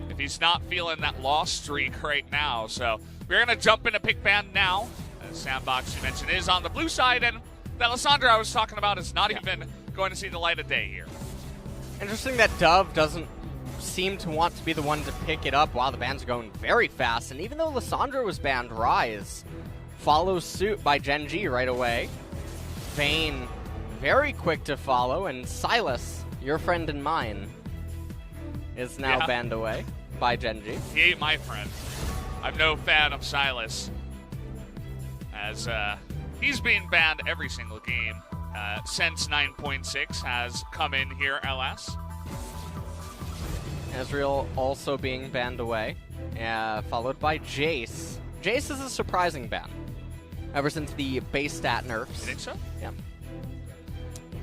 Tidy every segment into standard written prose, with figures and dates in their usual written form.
if he's not feeling that loss streak right now. So we're going to jump into pick ban now. SANDBOX, you mentioned, is on the blue side, and that Lissandra I was talking about is not even going to see the light of day here. Interesting that Dove doesn't seem to want to be the one to pick it up while the bans are going very fast. And even though Lissandra was banned, Rise follows suit by Gen G right away. Vayne, very quick to follow, and Silas, your friend and mine, is now banned away by Gen G. He ain't my friend. I'm no fan of Silas, as he's being banned every single game since 9.6 has come in here, LS. Ezreal also being banned away, followed by Jace. Jace is a surprising ban, ever since the base stat nerfs. You think so? Yeah.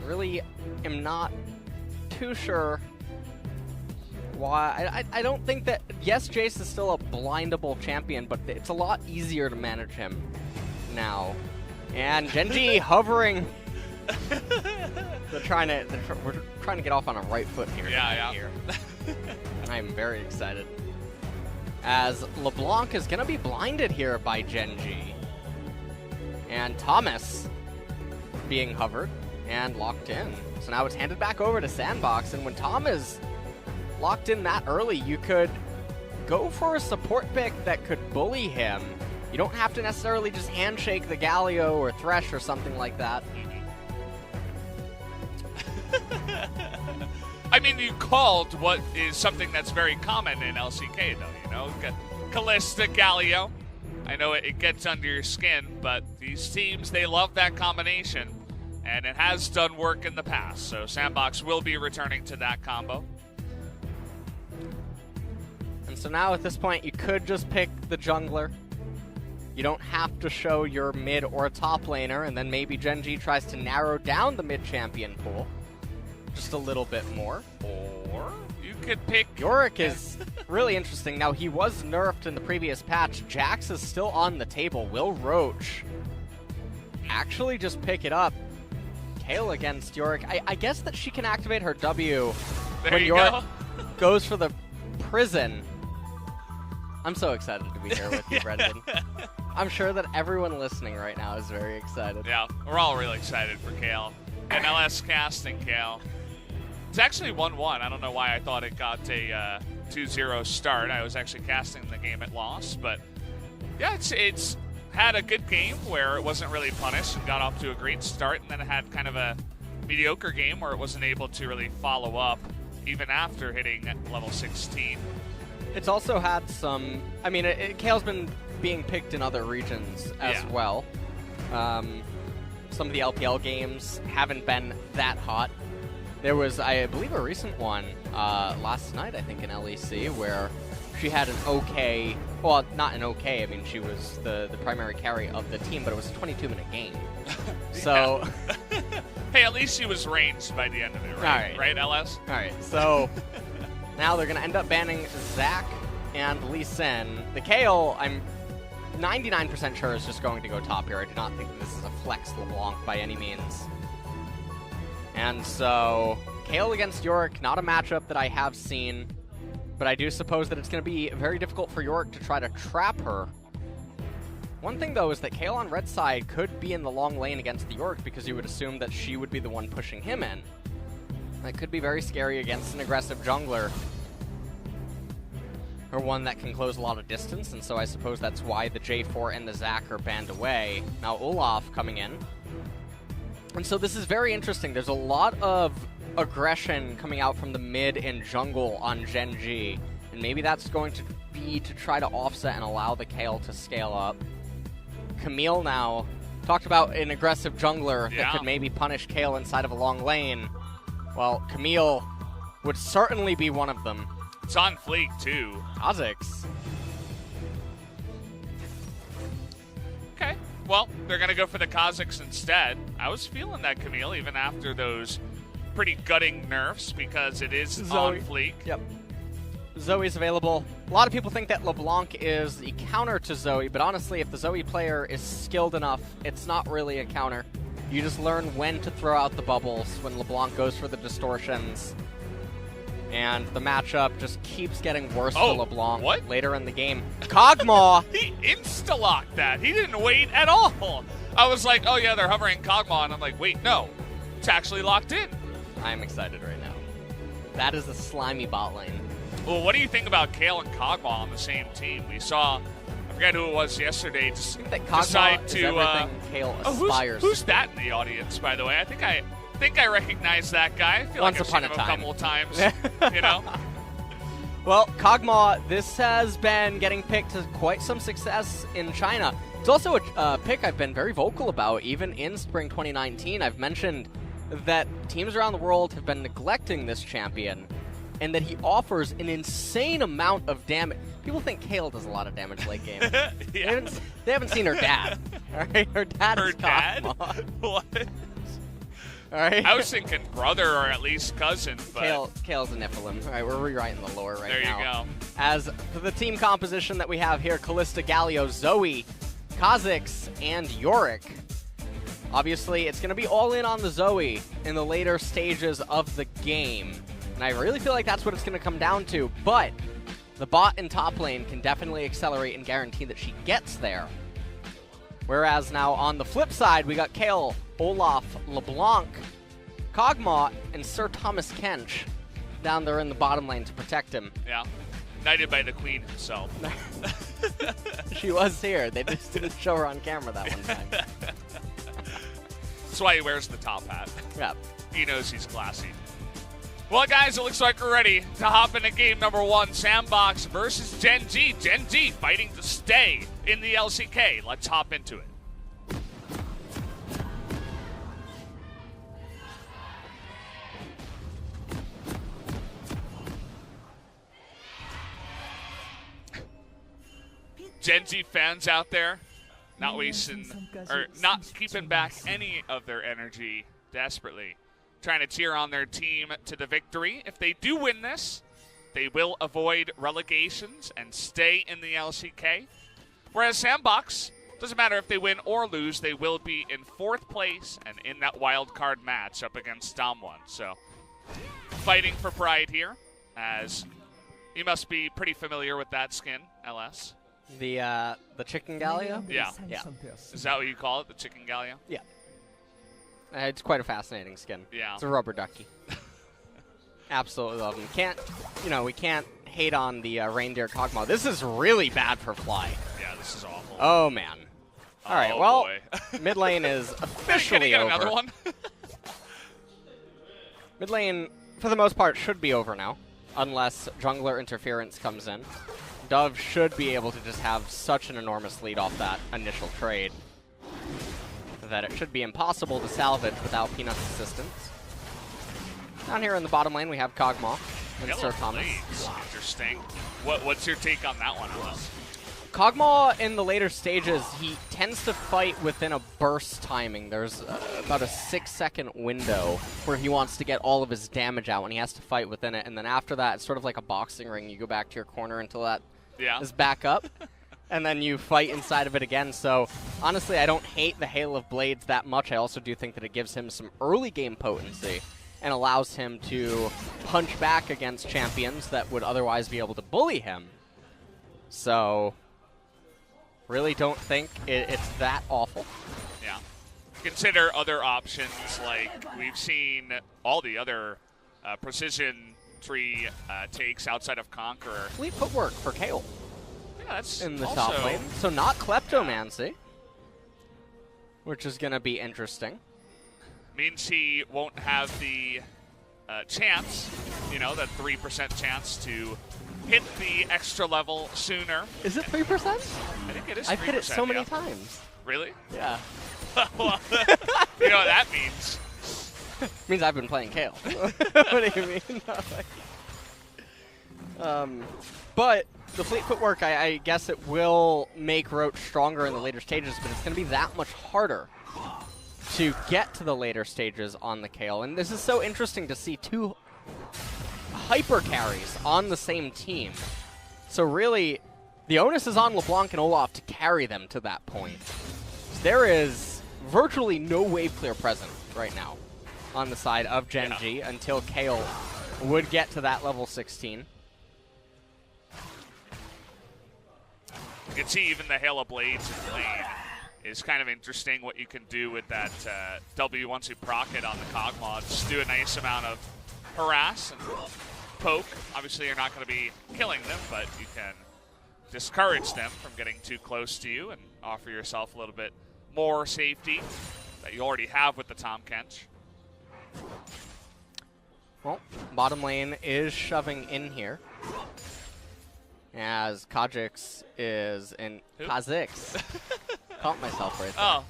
Really am not too sure why. I don't think that, yes, Jace is still a blindable champion, but it's a lot easier to manage him now. And Gen G hovering. We're trying to get off on a right foot here. Yeah. I'm very excited, as LeBlanc is going to be blinded here by Gen G. And Thomas being hovered and locked in. So now it's handed back over to SANDBOX, and when Tom is locked in that early, you could go for a support pick that could bully him. You don't have to necessarily just handshake the Galio or Thresh or something like that. I mean, you called what is something that's very common in LCK, though, you know? Kalista, Galio. I know it gets under your skin, but these teams, they love that combination, and it has done work in the past. So SANDBOX will be returning to that combo. And so now at this point, you could just pick the jungler. You don't have to show your mid or top laner, and then maybe Gen G tries to narrow down the mid champion pool just a little bit more. Or you could pick... Yorick is really interesting. Now, he was nerfed in the previous patch. Jax is still on the table. Will Roach actually just pick it up? Kayle against Yorick. I guess that she can activate her W when Yorick goes for the prison. I'm so excited to be here with you, Brendan. I'm sure that everyone listening right now is very excited. Yeah, we're all really excited for Kayle. And LS casting Kayle. It's actually 1-1. I don't know why I thought it got a 2-0 start. I was actually casting the game at loss. But yeah, it's had a good game where it wasn't really punished and got off to a great start. And then it had kind of a mediocre game where it wasn't able to really follow up even after hitting level 16. It's also had some... I mean, Kayle's been being picked in other regions as well. Some of the LPL games haven't been that hot. There was, I believe, a recent one last night, I think, in LEC, where she had an okay... Well, not an okay. I mean, she was the primary carry of the team, but it was a 22-minute game. So... Hey, at least she was ranged by the end of it, right? Right, LS? All right, so... Now they're going to end up banning Zac and Lee Sin. The Kayle, I'm 99% sure is just going to go top here. I do not think that this is a flex LeBlanc by any means. And so, Kayle against Yorick, not a matchup that I have seen, but I do suppose that it's going to be very difficult for Yorick to try to trap her. One thing, though, is that Kayle on red side could be in the long lane against the Yorick because you would assume that she would be the one pushing him in. That could be very scary against an aggressive jungler, or one that can close a lot of distance, and so I suppose that's why the J4 and the Zac are banned away. Now Olaf coming in. And so this is very interesting. There's a lot of aggression coming out from the mid and jungle on Gen G, and maybe that's going to be to try to offset and allow the Kayle to scale up. Camille now talked about an aggressive jungler that could maybe punish Kayle inside of a long lane. Well, Camille would certainly be one of them. It's on fleek, too. Kha'Zix. Okay. Well, they're going to go for the Kha'Zix instead. I was feeling that Camille, even after those pretty gutting nerfs, because it is on fleek. Yep. Zoe's available. A lot of people think that LeBlanc is the counter to Zoe, but honestly, if the Zoe player is skilled enough, it's not really a counter. You just learn when to throw out the bubbles when LeBlanc goes for the distortions. And the matchup just keeps getting worse Oh, for LeBlanc what? later in the game. Kog'Maw! He insta-locked that. He didn't wait at all. I was like, oh yeah, they're hovering Kog'Maw, and I'm like, wait, no. It's actually locked in. I'm excited right now. That is a slimy bot lane. Well, what do you think about Kale and Kog'Maw on the same team? We saw, I forget who it was yesterday, just I think that decide Kog'Maw is to everything Kale aspires who's to. that in the audience, by the way? I think I recognize that guy. I feel Once like I've upon seen a him time. a couple of times. You know? Well, Kog'Maw, this has been getting picked to quite some success in China. It's also a pick I've been very vocal about, even in spring 2019. I've mentioned that teams around the world have been neglecting this champion, and that he offers an insane amount of damage. People think Kale does a lot of damage late game. Yeah. They haven't seen her dad. All right, her dad Her is dad? Kog'Maw. What? All right. I was thinking brother or at least cousin, but Kale's a Nephilim. All right, we're rewriting the lore right there now. you go. As for the team composition that we have here, Callista, Galio, Zoe, Kha'Zix, and Yorick. Obviously, it's going to be all in on the Zoe in the later stages of the game. And I really feel like that's what it's going to come down to. But the bot in top lane can definitely accelerate and guarantee that she gets there. Whereas now on the flip side, we got Kale, Olaf, LeBlanc, Kog'Maw, and Sir Thomas Kench down there in the bottom lane to protect him. Yeah. Knighted by the queen herself. She was here. They just didn't show her on camera that one time. That's why he wears the top hat. Yeah. He knows he's classy. Well, guys, it looks like we're ready to hop into game number 1. SANDBOX versus Gen G. Gen G fighting to stay in the LCK. Let's hop into it. Gen G fans out there, not wasting, or not keeping back any of their energy desperately, trying to cheer on their team to the victory. If they do win this, they will avoid relegations and stay in the LCK. Whereas SANDBOX, doesn't matter if they win or lose, they will be in 4th place and in that wild card match up against Damwon. So, fighting for pride here, as you must be pretty familiar with that skin, LS. The chicken Galio? Yeah. Yeah. Is that what you call it, the chicken Gallia? Yeah. It's quite a fascinating skin. Yeah. It's a rubber ducky. Absolutely love him. We can't hate on the reindeer Kog'Maw. This is really bad for Fly. Yeah, this is awful. Oh, man. All right, Oh, well, boy. mid lane is Can officially he get over. another one? Mid lane, for the most part, should be over now, unless jungler interference comes in. Dove should be able to just have such an enormous lead off that initial trade that it should be impossible to salvage without Peanut's assistance. Down here in the bottom lane, we have Kog'Maw and Yellow Sir Thomas. Blades. Interesting. What's your take on that one, Alice? Kog'Maw in the later stages, he tends to fight within a burst timing. There's about a 6-second window where he wants to get all of his damage out and he has to fight within it. And then after that, it's sort of like a boxing ring. You go back to your corner until that is back up, and then you fight inside of it again. So honestly, I don't hate the Hail of Blades that much. I also do think that it gives him some early game potency and allows him to punch back against champions that would otherwise be able to bully him. So really don't think it's that awful. Yeah. Consider other options, like we've seen all the other precision tree takes outside of Conqueror. Fleet footwork for Kale Yeah, that's in the also, top lane. So not Kleptomancy, which is going to be interesting. means he won't have the chance, that 3% chance to hit the extra level sooner. Is it 3%? I think it is 3%. I've hit it so many yeah. times. Really? Yeah. Well, you know what that means. Means I've been playing Kale. What do you mean? But the fleet footwork, I guess it will make Roach stronger in the later stages, but it's going to be that much harder to get to the later stages on the Kale. And this is so interesting to see 2 hyper carries on the same team. So really, the onus is on LeBlanc and Olaf to carry them to that point. There is virtually no wave clear present right now on the side of Gen G until Kale would get to that level 16. You can see even the Hail of Blades in lane is kind of interesting what you can do with that W once you proc it on the cog mod. Just do a nice amount of harass and poke. Obviously, you're not going to be killing them, but you can discourage them from getting too close to you and offer yourself a little bit more safety that you already have with the Tahm Kench. Well, bottom lane is shoving in here. As Kha'Zix is in Kha'Zix. Caught myself right there. Oh.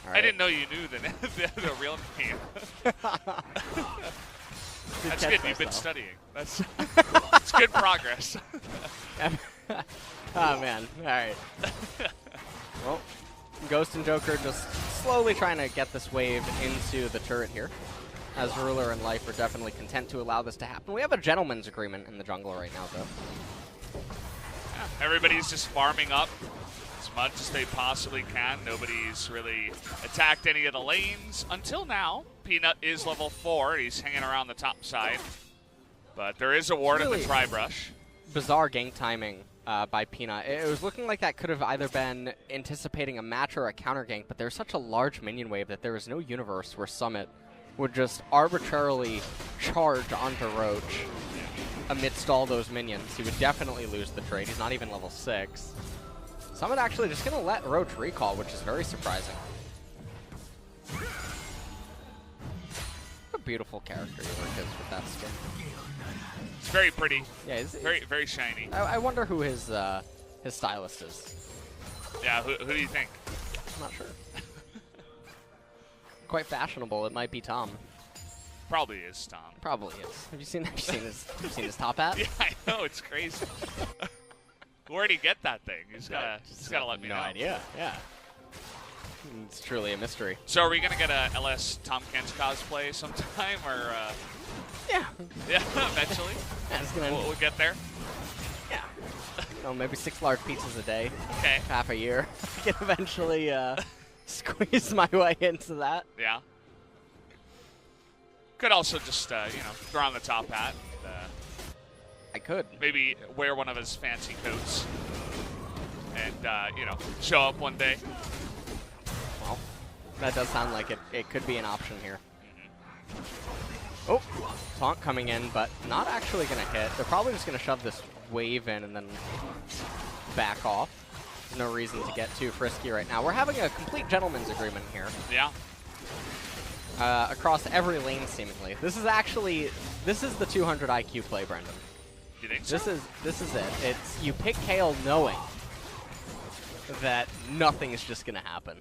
Right. I didn't know you knew the real name. That's good. You've been studying. That's good progress. Oh, man. All right. Well, Ghost and Joker just slowly trying to get this wave into the turret here. As Ruler and Life are definitely content to allow this to happen. We have a gentleman's agreement in the jungle right now, though. Yeah, everybody's just farming up as much as they possibly can. Nobody's really attacked any of the lanes until now. Peanut is level 4. He's hanging around the top side. But there is a ward in the Tri-Brush. Bizarre gank timing by Peanut. It was looking like that could have either been anticipating a match or a counter gank, but there's such a large minion wave that there is no universe where Summit would just arbitrarily charge onto Roach amidst all those minions. He would definitely lose the trade. He's not even level 6. Summit actually just going to let Roach recall, which is very surprising. What a beautiful character Yorick is with that skin. It's very pretty. Yeah, very shiny. I wonder who his stylist is. Yeah, who do you think? I'm not sure. Quite fashionable. It might be Tom. Probably is Tom. Probably is. Have you seen his top hat? Yeah, I know, it's crazy. Where'd he get that thing? He's gotta let me know. No idea. Yeah. It's truly a mystery. So are we gonna get a LS Tahm Kench cosplay sometime, or? Yeah. Yeah, eventually. Yeah, we'll get there. Yeah. No, maybe 6 large pizzas a day. Okay. Half a year. I can eventually squeeze my way into that. Yeah. Could also just, throw on the top hat. I could. Maybe wear one of his fancy coats and, show up one day. Well, that does sound like it could be an option here. Mm-hmm. Oh, taunt coming in, but not actually going to hit. They're probably just going to shove this wave in and then back off. There's no reason to get too frisky right now. We're having a complete gentleman's agreement here. Yeah. Across every lane, seemingly. This is the 200 IQ play, Brendan. You think so? This is it. It's you pick Kale knowing that nothing is just going to happen.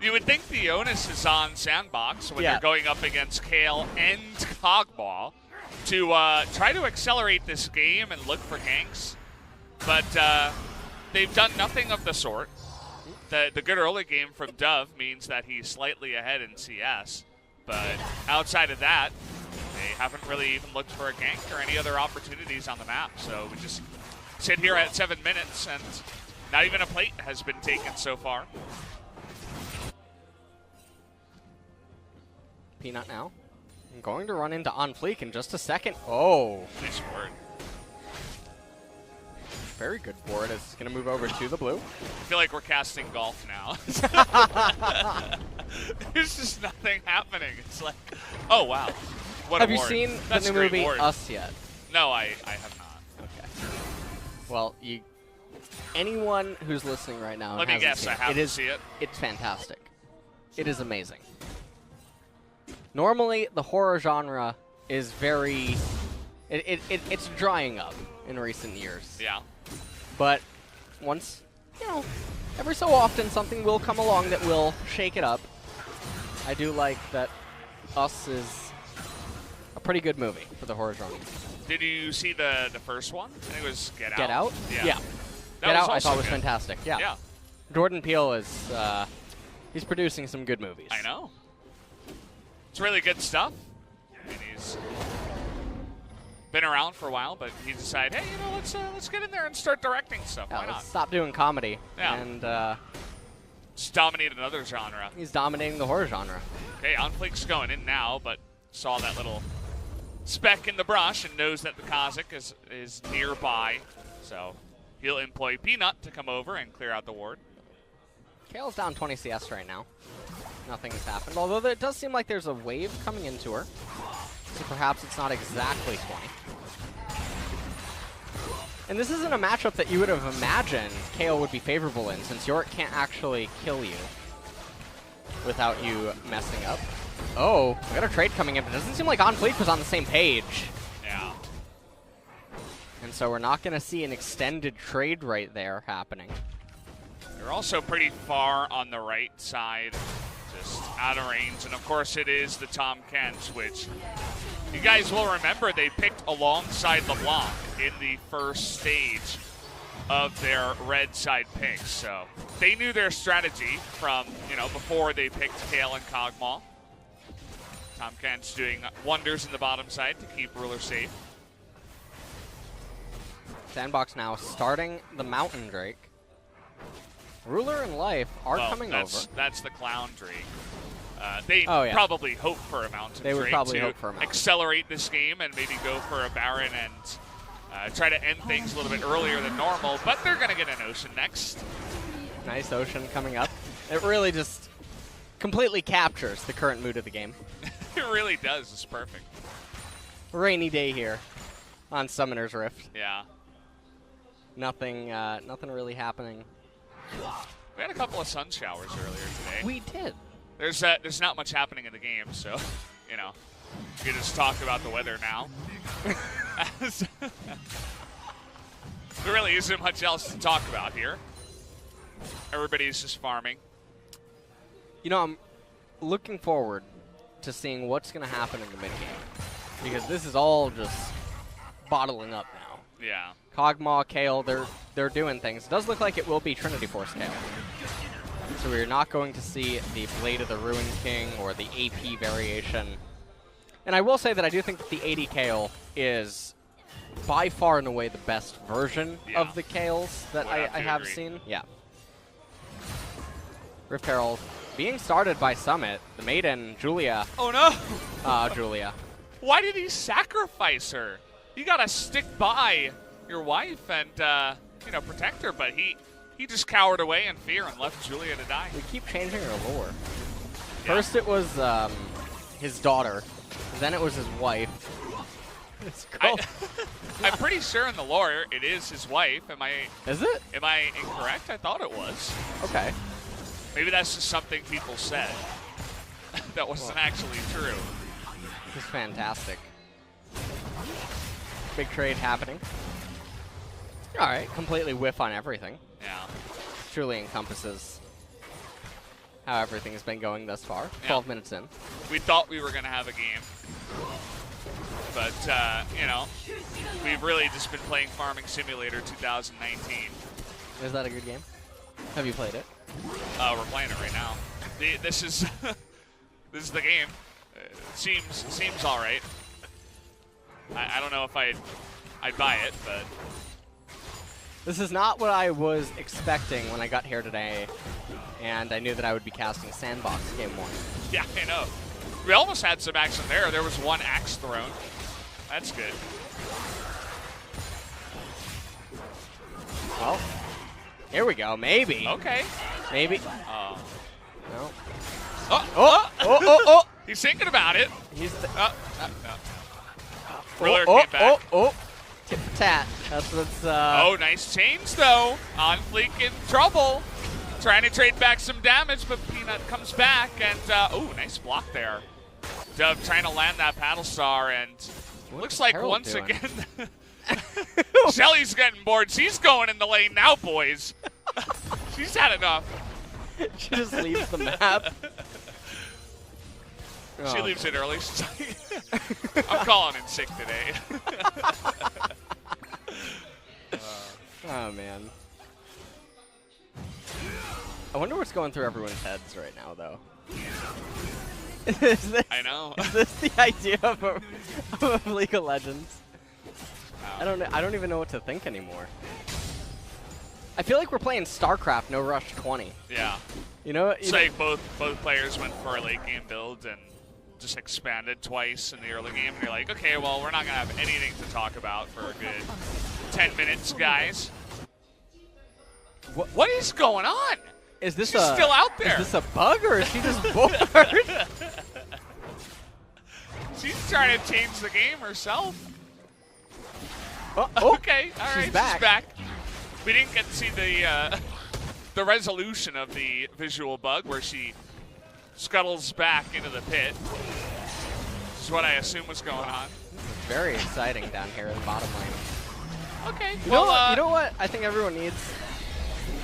You would think the onus is on SANDBOX when you're going up against Kale and Cogball to try to accelerate this game and look for ganks, but they've done nothing of the sort. The good early game from Dove means that he's slightly ahead in CS, but outside of that, they haven't really even looked for a gank or any other opportunities on the map. So we just sit here at 7 minutes, and not even a plate has been taken so far. Peanut now. I'm going to run into On Fleek in just a second. Oh. Nice word. Very good for it. It's going to move over to the blue. I feel like we're casting golf now. There's just nothing happening. It's like, oh, wow. What have a you ward. seen That's the new movie Us yet? No, I have not. Okay. Well, anyone who's listening right now, let me guess, I have to see it. It's fantastic. It is amazing. Normally, the horror genre is very... It's drying up in recent years. Yeah. But once, every so often something will come along that will shake it up. I do like that Us is a pretty good movie for the horror genre. Did you see the first one? I think it was Get Out. Get Out? Yeah. Get Out I thought was fantastic. Yeah. Yeah. Jordan Peele is, he's producing some good movies. I know. It's really good stuff. I mean, he's been around for a while, but he decided, hey, let's get in there and start directing stuff. Yeah, Why not? Let's stop doing comedy. Yeah. And just dominate another genre. He's dominating the horror genre. Okay, On Fleek's going in now, but saw that little spec in the brush and knows that the Kha'Zix is nearby. So he'll employ Peanut to come over and clear out the ward. Kale's down 20 CS right now. Nothing has happened, although it does seem like there's a wave coming into her. So perhaps it's not exactly 20. And this isn't a matchup that you would have imagined Kale would be favorable in, since Yorick can't actually kill you without you messing up. Oh, we got a trade coming in, but it doesn't seem like On Fleek was on the same page. Yeah. And so we're not going to see an extended trade right there happening. They're also pretty far on the right side, just out of range. And of course it is the Tom Kents, which you guys will remember they picked alongside LeBlanc in the first stage of their red side picks. So they knew their strategy from, before they picked Kale and Kog'Maw. Tom Kent's doing wonders in the bottom side to keep Ruler safe. SANDBOX now starting the Mountain Drake. Ruler and Life are coming over. That's the Clown Drake. They probably hope for a Mountain Drake. They would probably to hope for a Mountain. Accelerate this game and maybe go for a Baron and try to end things a little bit earlier than normal, but they're going to get an Ocean next. Nice Ocean coming up. It really just completely captures the current mood of the game. It really does. It's perfect. Rainy day here on Summoner's Rift. Yeah. Nothing really happening. We had a couple of sun showers earlier today. We did. There's not much happening in the game, so, you just talk about the weather now. There really isn't much else to talk about here. Everybody's just farming. I'm looking forward to seeing what's going to happen in the mid game, because this is all just bottling up now. Yeah. Kog'Maw, Kale, they're doing things. It does look like it will be Trinity Force Kale. So we're not going to see the Blade of the Ruined King or the AP variation. And I will say that I do think that the 80 Kale is by far and away the best version of the Kales that I have seen. Yeah. Rift Herald being started by Summit. The Maiden, Julia. Oh no! Julia. Why did he sacrifice her? You gotta stick by your wife and, protect her, but he just cowered away in fear and left Julia to die. We keep changing her lore. Yeah. First it was his daughter, then it was his wife. I'm pretty sure in the lore it is his wife. Is it? Am I incorrect? I thought it was. Okay. Maybe that's just something people said. That wasn't actually true. This is fantastic. Big trade happening. All right, completely whiff on everything. Yeah. Truly encompasses how everything has been going thus far. 12 minutes in. We thought we were going to have a game. But, we've really just been playing Farming Simulator 2019. Is that a good game? Have you played it? We're playing it right now. This is the game. Seems all right. I don't know if I'd buy it, but this is not what I was expecting when I got here today, and I knew that I would be casting SANDBOX game 1. Yeah, I know. We almost had some action there. There was one axe thrown. That's good. Well, here we go. Maybe. Okay. Maybe. No. Oh! He's thinking about it. He's Ruler came back. Tip for tat. That's what's. Oh, nice change though. On Fleek in trouble. Trying to trade back some damage, but Peanut comes back and nice block there. Dove trying to land that paddle star, and looks like Harold once doing? again Shelly's getting bored. She's going in the lane now, boys. She's had enough. She just leaves the map. She leaves it early. She's like, I'm calling in sick today. Oh, man. I wonder what's going through everyone's heads right now, though. I know. Is this the idea of League of Legends? I don't even know what to think anymore. I feel like we're playing StarCraft No Rush 20. Yeah. You know? It's like both players went for a late game build, and just expanded twice in the early game, and you're like, okay, well, we're not going to have anything to talk about for a good 10 minutes, guys. What is going on? Is this She's still out there? Is this a bug, or is she just bored? She's trying to change the game herself. Oh, okay, all right, she's back. We didn't get to see the resolution of the visual bug where she scuttles back into the pit. This is what I assume was going on. Very exciting down here in the bottom lane. Okay, You well, know what I think everyone needs?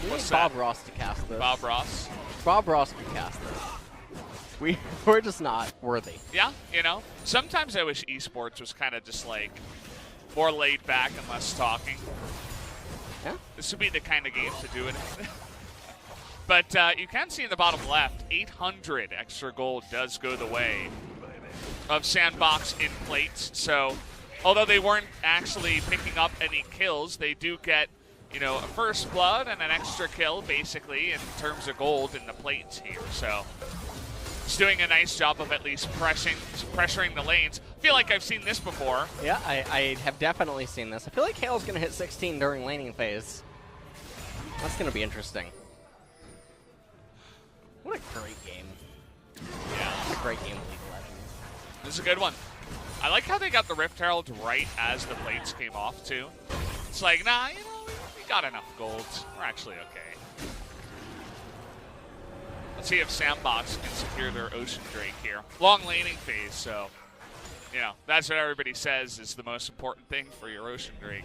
We need Bob Ross to cast this. Bob Ross? Bob Ross can cast this. We're just not worthy. Yeah, you know, sometimes I wish esports was kind of just like more laid back and less talking. Yeah. This would be the kind of game to do it in. But you can see in the bottom left, 800 extra gold does go the way of SANDBOX in plates. So although they weren't actually picking up any kills, they do get, you know, a first blood and an extra kill, basically, in terms of gold in the plates here. So it's doing a nice job of at least pressuring the lanes. I feel like I've seen this before. Yeah, I have definitely seen this. I feel like Hale's going to hit 16 during laning phase. That's going to be interesting. What a great game. Yeah. What a great game of League of Legends. This is a good one. I like how they got the Rift Herald right as the plates came off, too. It's like, nah, you know, we got enough golds. We're actually okay. Let's see if SANDBOX can secure their Ocean Drake here. Long laning phase, so, you know, that's what everybody says is the most important thing for your Ocean Drake.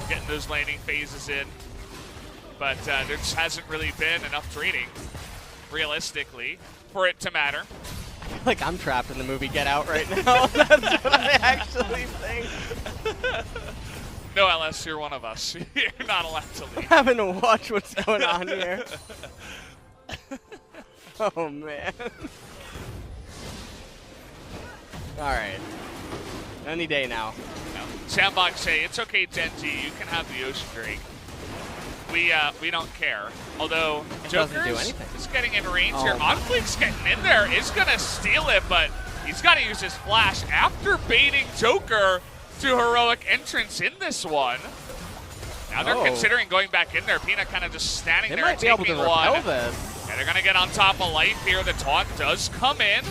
Getting those laning phases in. But there just hasn't really been enough trading, realistically, for it to matter. I feel like I'm trapped in the movie Get Out right now. That's what I actually think. No, LS, you're one of us. You're not allowed to leave. I'm having to watch what's going on here. Oh, man. All right. Any day now. No. SANDBOX say, it's okay, Genji, you can have the Ocean Drake. We don't care. Although Joker is getting in range here. Onfleek's getting in there, is going to steal it, but he's got to use his flash after baiting Joker to heroic entrance in this one. Now they're considering going back in there. Pina kind of just standing there and taking one. And they're going to get on top of Life here. The taunt does come in.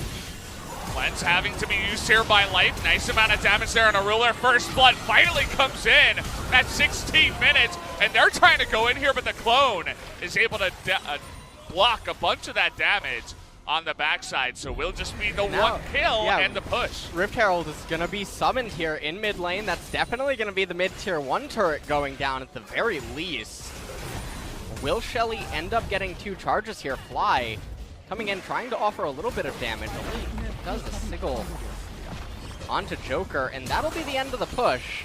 Lens having to be used here by Life. Nice amount of damage there on a ruler. First blood finally comes in at 16 minutes. And they're trying to go in here, but the clone is able to block a bunch of that damage on the backside. So we'll just be the one kill and the push. Rift Herald is going to be summoned here in mid lane. That's definitely going to be the mid-tier 1 turret going down at the very least. Will Shelly end up getting 2 charges here? Fly coming in, trying to offer a little bit of damage. Only does a sigil onto Joker, and that'll be the end of the push.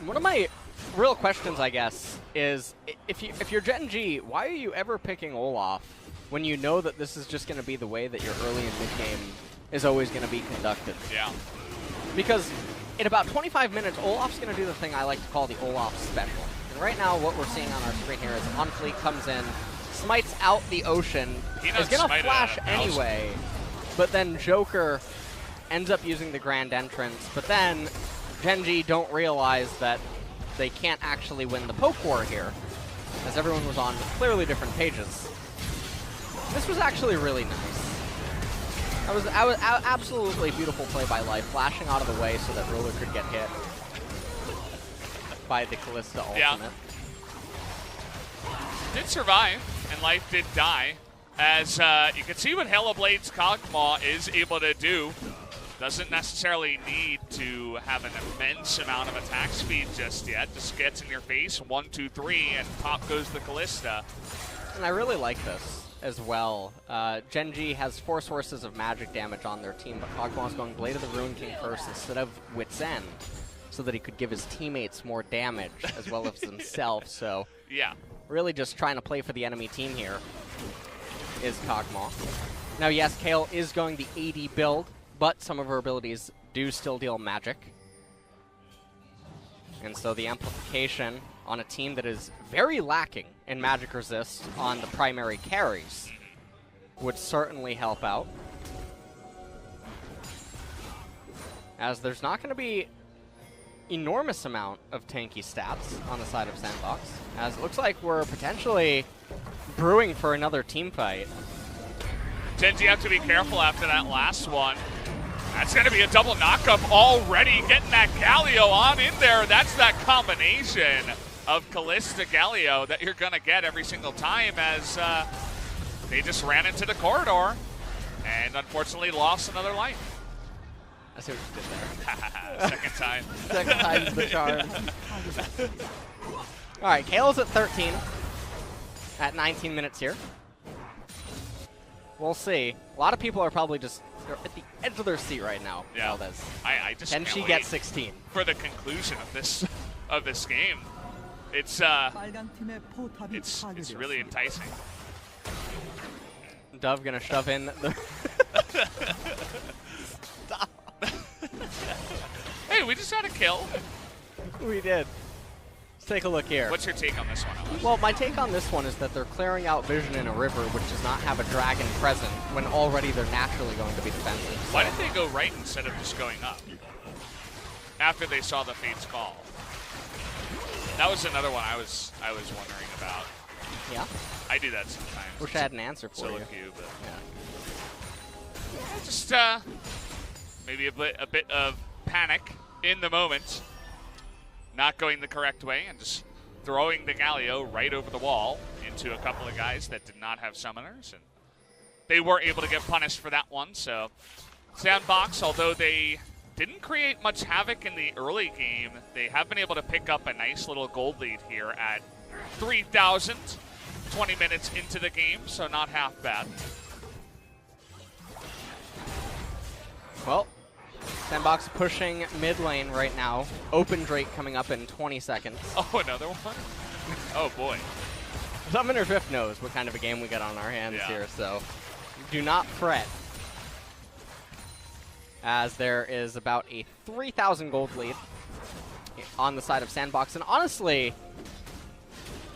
One of my real questions, I guess, is if you're Gen G, why are you ever picking Olaf when you know that this is just going to be the way that your early and mid game is always going to be conducted? Yeah. Because in about 25 minutes, Olaf's going to do the thing I like to call the Olaf special. And right now, what we're seeing on our screen here is Onfleek comes in, smites out the Ocean, is going to flash anyway, but then Joker ends up using the Grand Entrance, but then Gen G don't realize that they can't actually win the poke war here, as everyone was on clearly different pages. This was actually really nice. That was absolutely beautiful play by Life, flashing out of the way so that Ruler could get hit by the Kalista ultimate. Yeah. Did survive, and Life did die. As you can see what Hellablade's Kog'Maw is able to do. Doesn't necessarily need to have an immense amount of attack speed just yet. Just gets in your face, 1, 2, 3, and pop goes the Kalista. And I really like this as well. Gen G has 4 sources of magic damage on their team, but Kog'Maw's going Blade of the Ruin King first instead of Wit's End, so that he could give his teammates more damage as well as himself. So yeah, really just trying to play for the enemy team here is Kog'Maw. Now yes, Kayle is going the AD build, but some of her abilities do still deal magic. And so the amplification on a team that is very lacking in magic resist on the primary carries would certainly help out. as there's not going to be enormous amount of tanky stats on the side of SANDBOX, as it looks like we're potentially brewing for another team fight. Genji have to be careful after that last one. That's going to be a double knockup already, getting that Galio on in there. That's that combination of Kalista Galio that you're going to get every single time, as they just ran into the corridor and unfortunately lost another life. I see what you did there. Second time. Second time's the charm. All right, Kale's at 13 at 19 minutes here. We'll see. A lot of people are probably just at the edge of their seat right now. Yeah. I just Can she get 16 for the conclusion of this game? It's really enticing. Dove gonna shove in the Hey, we just had a kill. We did. Let's take a look here. What's your take on this one, Alex? Well, my take on this one is that they're clearing out vision in a river which does not have a dragon present when already they're naturally going to be defensive. So. Why did they go right instead of just going up? After they saw the Fate's Call. That was another one I was wondering about. Yeah? I do that sometimes. Wish I had an answer for so you. Few, but Yeah. just maybe a bit of panic in the moment. Not going the correct way and just throwing the Galio right over the wall into a couple of guys that did not have summoners. And they were able to get punished for that one. So SANDBOX, although they didn't create much havoc in the early game, they have been able to pick up a nice little gold lead here at 3,000, 20 minutes into the game, so not half bad. Well, SANDBOX pushing mid lane right now. Open Drake coming up in 20 seconds. Oh, another one? Oh, boy. Summoner Drift knows what kind of a game we got on our hands here, so do not fret. As there is about a 3,000 gold lead on the side of SANDBOX. And honestly,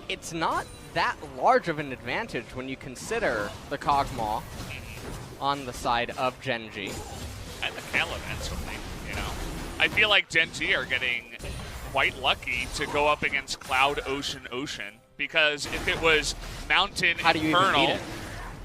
it's not that large of an advantage when you consider the Kog'Maw on the side of Genji. And the Kale eventually, you know. I feel like Genji are getting quite lucky to go up against Cloud, Ocean, because if it was Mountain, how do you Infernal, even beat it?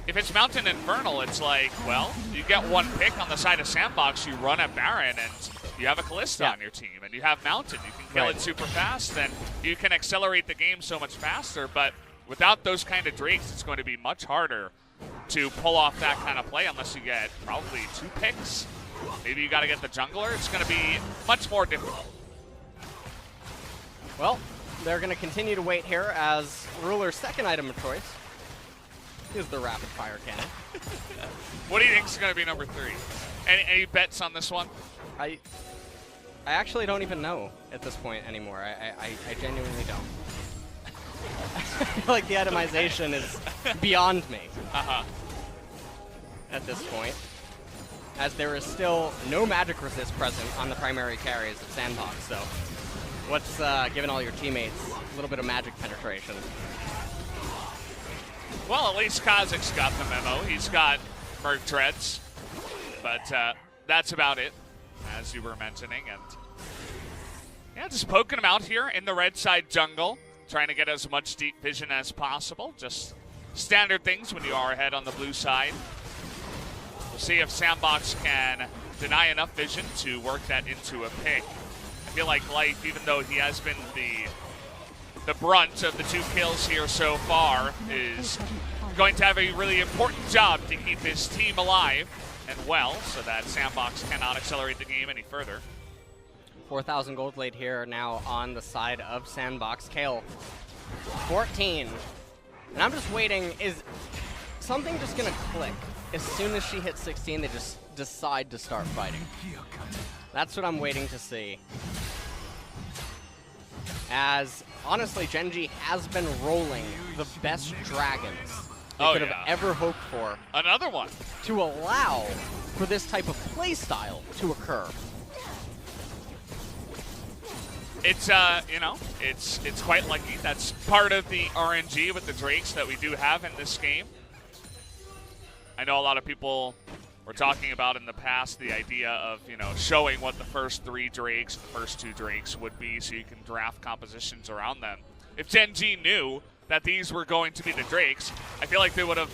If it's Mountain Infernal, it's like, well, you get one pick on the side of SANDBOX, you run at Baron, and you have a Kalista on your team, and you have Mountain. You can kill it super fast, and you can accelerate the game so much faster, but without those kind of Drakes, it's going to be much harder to pull off that kind of play unless you get probably 2 picks. Maybe you got to get the jungler. It's going to be much more difficult. Well, they're going to continue to wait here as Ruler's second item of choice is the rapid fire cannon. What do you think is going to be number 3? Any bets on this one? I actually don't even know at this point anymore. I genuinely don't. I feel like the itemization is beyond me at this point, as there is still no magic resist present on the primary carries of SANDBOX. So what's giving all your teammates a little bit of magic penetration? Well, at least Kha'Zix's got the memo. He's got Merc Treads, but that's about it, as you were mentioning. And yeah, just poking him out here in the red side jungle, trying to get as much deep vision as possible. Just standard things when you are ahead on the blue side. We'll see if SANDBOX can deny enough vision to work that into a pick. I feel like Life, even though he has been the brunt of the 2 kills here so far, is going to have a really important job to keep his team alive and well, so that SANDBOX cannot accelerate the game any further. 4,000 gold lead here now on the side of SANDBOX. Kale, 14. And I'm just waiting. Is something just going to click? As soon as she hits 16, they just decide to start fighting. That's what I'm waiting to see. As, honestly, Genji has been rolling the best dragons they could have ever hoped for. Another one. To allow for this type of play style to occur. It's, you know, it's quite lucky. That's part of the RNG with the Drakes that we do have in this game. I know a lot of people we're talking about in the past the idea of, you know, showing what the first 3 Drakes and the first 2 Drakes would be so you can draft compositions around them. If Gen G knew that these were going to be the Drakes, I feel like they would have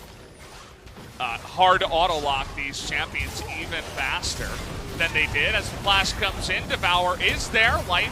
hard auto-lock these champions even faster than they did. As the flash comes in, Devour is there. Life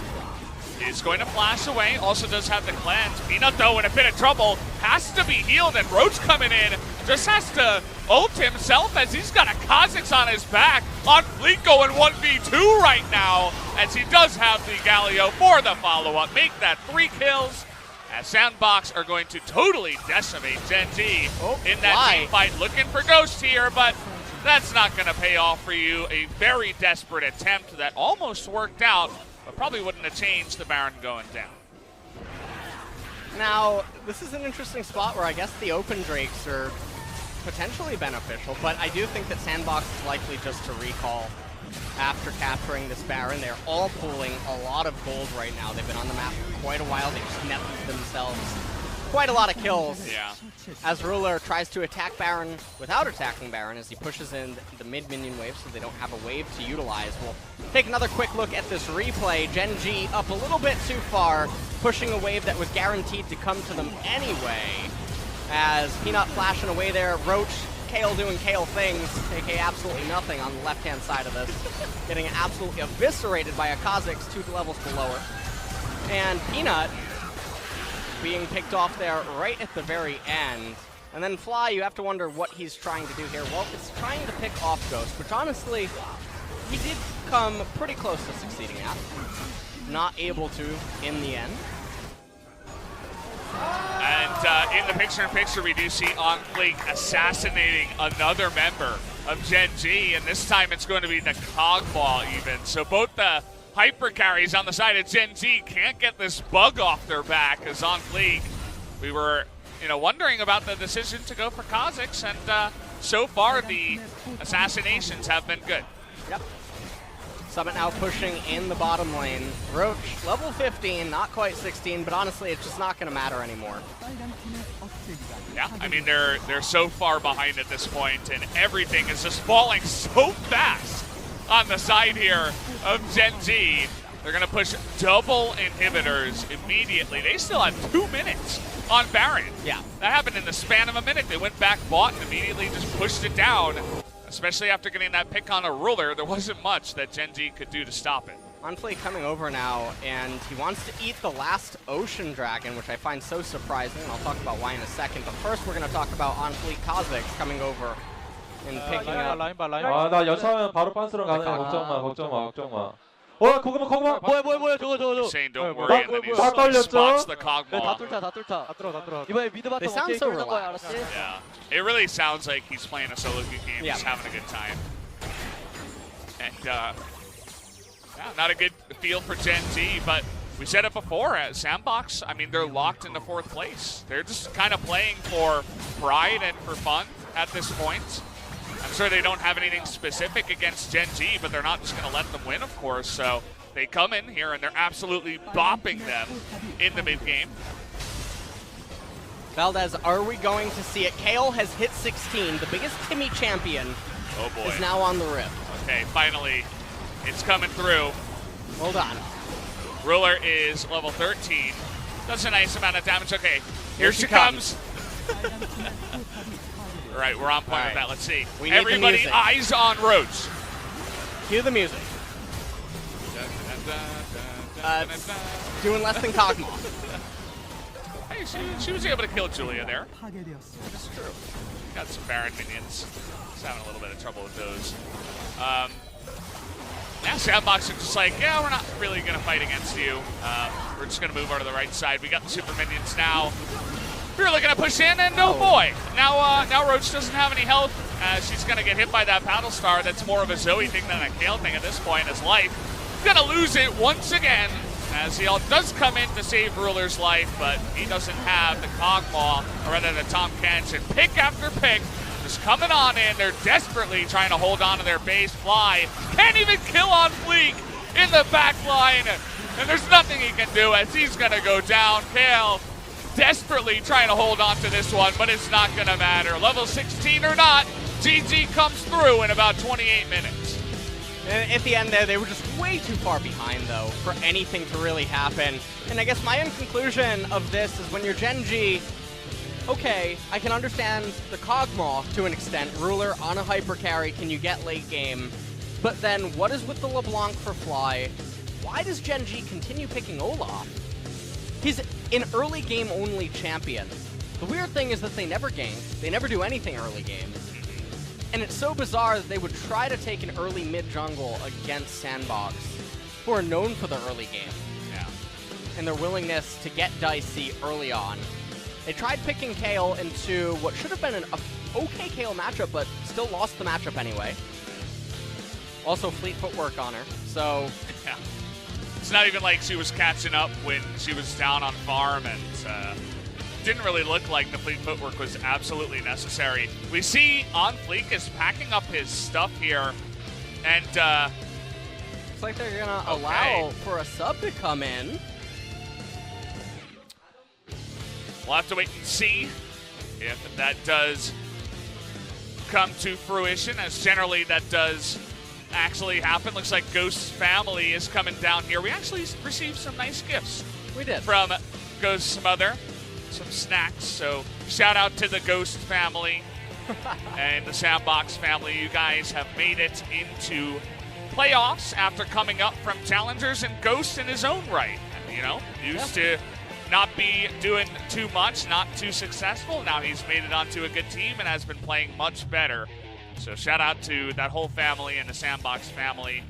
is going to flash away. Also does have the cleanse. Peanut, though, in a bit of trouble. Has to be healed, and Roach coming in. Just has to ult himself as he's got a Kha'Zix on his back. On Fleet going 1v2 right now, as he does have the Galio for the follow-up. Make that 3 kills. As SANDBOX are going to totally decimate Gen G in that team fight. Looking for Ghost here, but that's not going to pay off for you. A very desperate attempt that almost worked out, but probably wouldn't have changed the Baron going down. Now, this is an interesting spot where I guess the open Drakes are potentially beneficial, but I do think that SANDBOX is likely just to recall after capturing this Baron. They're all pulling a lot of gold right now. They've been on the map for quite a while. They've snapped themselves quite a lot of kills. Yeah. As Ruler tries to attack Baron without attacking Baron as he pushes in the mid-minion wave so they don't have a wave to utilize. We'll take another quick look at this replay. Gen G up a little bit too far, pushing a wave that was guaranteed to come to them anyway. As Peanut flashing away there, Roach, Kale doing Kale things, aka absolutely nothing on the left-hand side of this. Getting absolutely eviscerated by a Kha'Zix 2 levels below her. And Peanut being picked off there right at the very end. And then Fly, you have to wonder what he's trying to do here. Well, it's trying to pick off Ghost, which honestly, he did come pretty close to succeeding at. Not able to in the end. And in the picture-in-picture, we do see OnFleek assassinating another member of Gen G, and this time it's going to be the Cogball even. So both the hyper carries on the side of Gen G can't get this bug off their back as OnFleek. We were, wondering about the decision to go for Kha'Zix, and so far the assassinations have been good. Yep. Summit now pushing in the bottom lane. Roach, level 15, not quite 16, but honestly, it's just not going to matter anymore. Yeah, I mean, they're so far behind at this point, and everything is just falling so fast on the side here of Gen G. They're going to push double inhibitors immediately. They still have 2 minutes on Baron. Yeah. That happened in the span of a minute. They went back, bought, and immediately just pushed it down. Especially after getting that pick on a Ruler, there wasn't much that Gen G could do to stop it. OnFleek coming over now, and he wants to eat the last Ocean Dragon, which I find so surprising, and I'll talk about why in a second. But first, we're going to talk about OnFleek Kha'Zix coming over and picking up. 나 여차하면 바로 빤스로 가는 애 걱정 마. 뭐야 저거. Saying don't worry, and then he spots the Cogmaw. 다 뚫자. 이번에 미드 바텀 They sound so relaxed. Yeah, it really sounds like he's playing a solo queue game, yeah. Just having a good time. And yeah, not a good feel for Gen G, but we said it before, at SANDBOX, I mean, they're locked into 4th place. They're just kind of playing for pride and for fun at this point. I'm sure they don't have anything specific against Gen G, but they're not just going to let them win, of course. So they come in here, and they're absolutely bopping them in the mid-game. Valdez, are we going to see it? Kale has hit 16. The biggest Timmy champion is now on the rip. Okay, finally, it's coming through. Hold on. Ruler is level 13. Does a nice amount of damage. Okay, here she comes. All right, we're on point with that. Let's see. Everybody eyes on Roach. Cue the music. Doing less than Cogmaw. Hey, she was able to kill Julia there. That's true. Got some Baron minions. Just having a little bit of trouble with those. Now SANDBOX are just like, yeah, we're not really going to fight against you. We're just going to move over to the right side. We got the super minions now. We're looking to push in, and oh boy. Now Roach doesn't have any health. She's going to get hit by that Paddle Star. That's more of a Zoe thing than a Kale thing at this point. As Life going to lose it once again. As he does come in to save Ruler's life, but he doesn't have the Cogmaw, or rather the Tom Kench. And pick after pick just coming on in. They're desperately trying to hold on to their base. Fly can't even kill OnFleek in the back line. And there's nothing he can do as he's going to go down. Kale desperately trying to hold on to this one, but it's not going to matter. Level 16 or not, GG comes through in about 28 minutes. And at the end there, they were just way too far behind, though, for anything to really happen. And I guess my own conclusion of this is when you're Gen G, okay, I can understand the Kog'Maw to an extent. Ruler on a hyper carry, can you get late game? But then what is with the LeBlanc for Fly? Why does Gen G continue picking Olaf? He's an early game only champion. The weird thing is that they never gank. They never do anything early game. And it's so bizarre that they would try to take an early mid jungle against SANDBOX, who are known for their early game. Yeah. And their willingness to get dicey early on. They tried picking Kayle into what should have been an okay Kayle matchup, but still lost the matchup anyway. Also, fleet footwork on her, so... Yeah. It's not even like she was catching up when she was down on farm, and didn't really look like the fleet footwork was absolutely necessary. We see OnFleek is packing up his stuff here, and looks like they're gonna allow for a sub to come in. We'll have to wait and see if that does come to fruition, as generally that does actually happen. Looks like Ghost's family is coming down here. We actually received some nice gifts. We did. From Ghost's mother. Some snacks, so shout out to the Ghost family and the SANDBOX family. You guys have made it into playoffs after coming up from challengers, and Ghost in his own right. You know, used to not be doing too much, not too successful. Now he's made it onto a good team and has been playing much better. So shout out to that whole family and the SANDBOX family.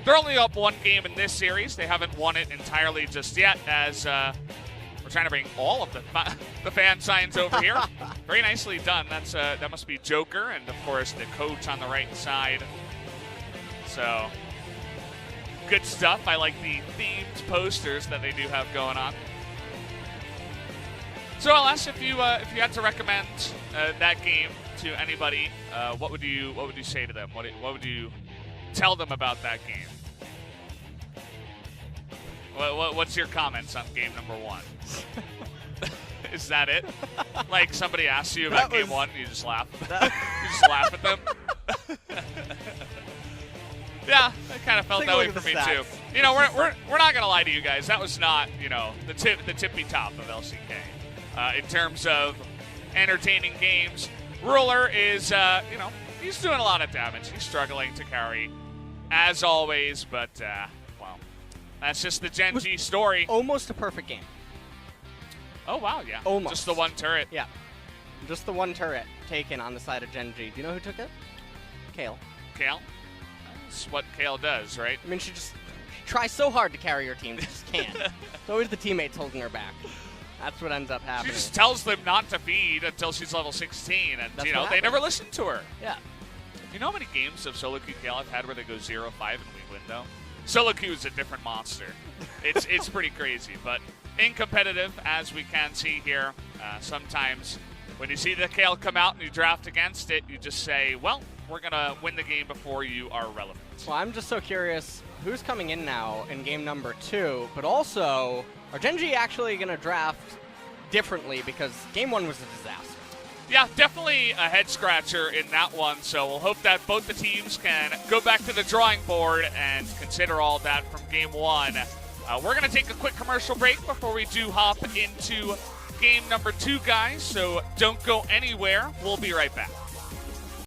They're only up one game in this series. They haven't won it entirely just yet, as we're trying to bring all of the fan signs over here. Very nicely done. That's that must be Joker, and of course the coach on the right side. So good stuff. I like the themed posters that they do have going on. So I'll ask if you had to recommend that game to anybody, what would you say to them? What would you tell them about that game? What's your comments on game number 1? Is that it? Like somebody asks you about game 1, you just laugh. You just laugh at them. Yeah, I kind of felt that way for me too. You know, we're not gonna lie to you guys. That was not, you know, the tippy top of LCK in terms of entertaining games. Ruler is, you know, he's doing a lot of damage. He's struggling to carry, as always, but well, that's just the Gen G story. Almost a perfect game. Oh wow, yeah. Almost. Just the one turret. Yeah, just the one turret taken on the side of Gen G. Do you know who took it? Kayle. Kayle? That's what Kayle does, right? I mean, she tries so hard to carry her team, she just can't. It's always the teammates holding her back. That's what ends up happening. She just tells them not to feed until she's level 16, and That's you know they never listen to her. Yeah. You know how many games of solo queue Kayle I've had where they go 0-5 and we win though? Solo queue is a different monster. It's pretty crazy, but in competitive, as we can see here, sometimes when you see the Kayle come out and you draft against it, you just say, well, we're gonna win the game before you are relevant. Well, I'm just so curious who's coming in now in game number 2, but also, are Gen G actually gonna draft differently, because game 1 was a disaster? Yeah, definitely a head scratcher in that one, so we'll hope that both the teams can go back to the drawing board and consider all that from game 1. We're going to take a quick commercial break before we do hop into game number 2, guys, so don't go anywhere. We'll be right back.